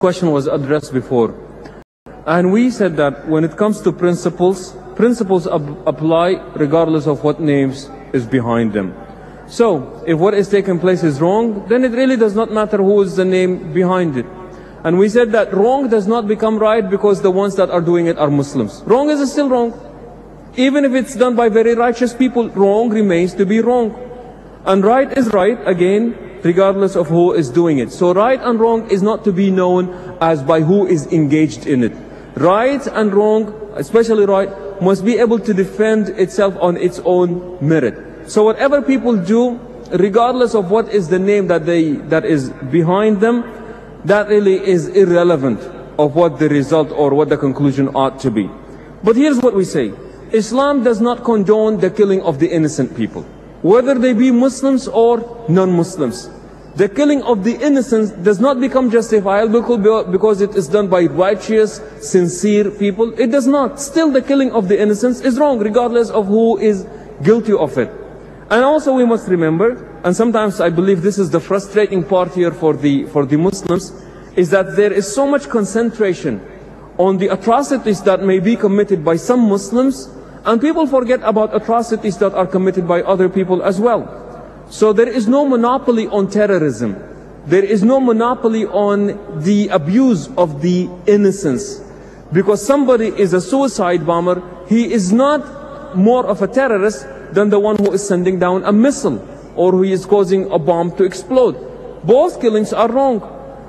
question was addressed before. And we said that when it comes to principles, principles apply regardless of what names is behind them. So, if what is taking place is wrong, then it really does not matter who is the name behind it. And we said that wrong does not become right because the ones that are doing it are Muslims. Wrong is still wrong. Even if it's done by very righteous people, wrong remains to be wrong. And right is right, again, regardless of who is doing it. So right and wrong is not to be known as by who is engaged in it. Right and wrong, especially right, must be able to defend itself on its own merit. So whatever people do, regardless of what is the name that is behind them, that really is irrelevant of what the result or what the conclusion ought to be. But here's what we say. Islam does not condone the killing of the innocent people, whether they be Muslims or non-Muslims. The killing of the innocent does not become justifiable because it is done by righteous, sincere people. It does not. Still, the killing of the innocents is wrong, regardless of who is guilty of it. And also we must remember, and sometimes I believe this is the frustrating part here for the Muslims, is that there is so much concentration on the atrocities that may be committed by some Muslims, and people forget about atrocities that are committed by other people as well. So there is no monopoly on terrorism. There is no monopoly on the abuse of the innocence. Because somebody is a suicide bomber, he is not more of a terrorist than the one who is sending down a missile or who is causing a bomb to explode. Both killings are wrong.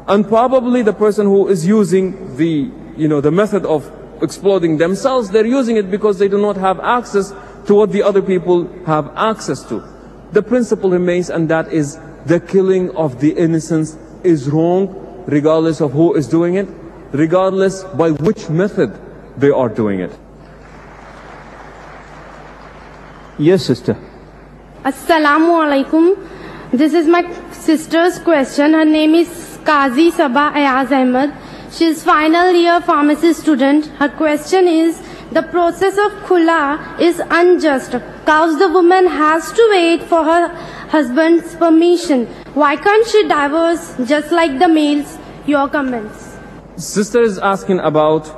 And probably the person who is using the method of exploding themselves, they're using it because they do not have access to what the other people have access to. The principle remains, and that is the killing of the innocents is wrong, regardless of who is doing it, regardless by which method they are doing it. Yes, sister. Assalamu alaikum. This is my sister's question. Her name is Qazi Sabah Ayaz Ahmed. She is final year pharmacy student. Her question is, the process of khula is unjust because the woman has to wait for her husband's permission. Why can't she divorce just like the males? Your comments. Sister is asking about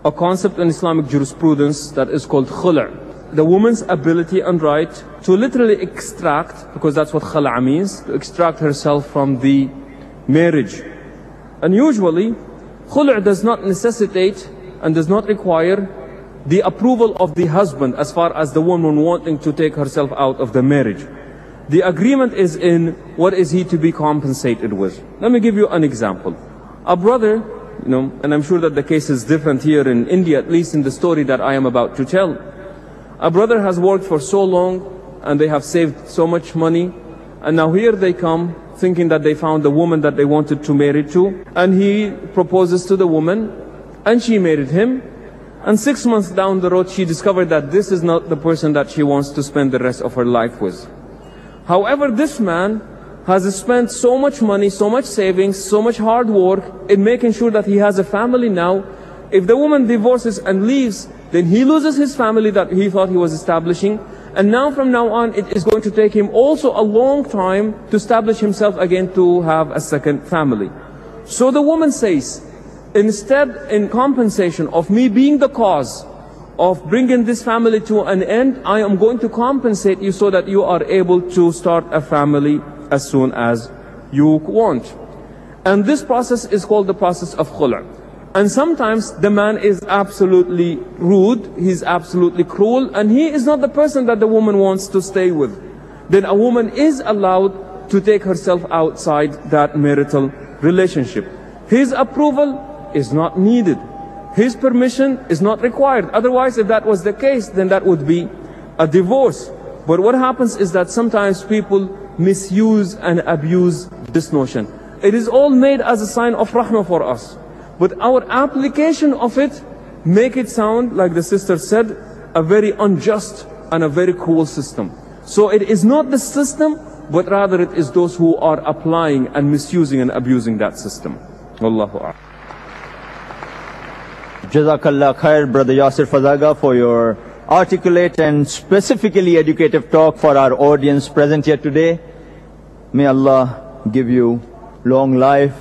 a concept in Islamic jurisprudence that is called khula. The woman's ability and right to literally extract, because that's what khula means, to extract herself from the marriage. And usually, khula does not necessitate and does not require the approval of the husband as far as the woman wanting to take herself out of the marriage. The agreement is in what is he to be compensated with. Let me give you an example. A brother, and I'm sure that the case is different here in India, at least in the story that I am about to tell. A brother has worked for so long and they have saved so much money, and now here they come thinking that they found the woman that they wanted to marry to, and he proposes to the woman and she married him, and 6 months down the road she discovered that this is not the person that she wants to spend the rest of her life with. However, this man has spent so much money, so much savings, so much hard work in making sure that he has a family now. If the woman divorces and leaves, then he loses his family that he thought he was establishing. And now from now on, it is going to take him also a long time to establish himself again to have a second family. So the woman says, instead, in compensation of me being the cause of bringing this family to an end, I am going to compensate you so that you are able to start a family as soon as you want. And this process is called the process of khula. And sometimes the man is absolutely rude, he's absolutely cruel, and he is not the person that the woman wants to stay with. Then a woman is allowed to take herself outside that marital relationship. His approval is not needed. His permission is not required. Otherwise, if that was the case, then that would be a divorce. But what happens is that sometimes people misuse and abuse this notion. It is all made as a sign of rahmah for us. But our application of it make it sound, like the sister said, a very unjust and a very cruel system. So it is not the system, but rather it is those who are applying and misusing and abusing that system. Wallahu a'lam. Jazakallah khair, Brother Yasir Fajaga, for your articulate and specifically educative talk for our audience present here today. May Allah give you long life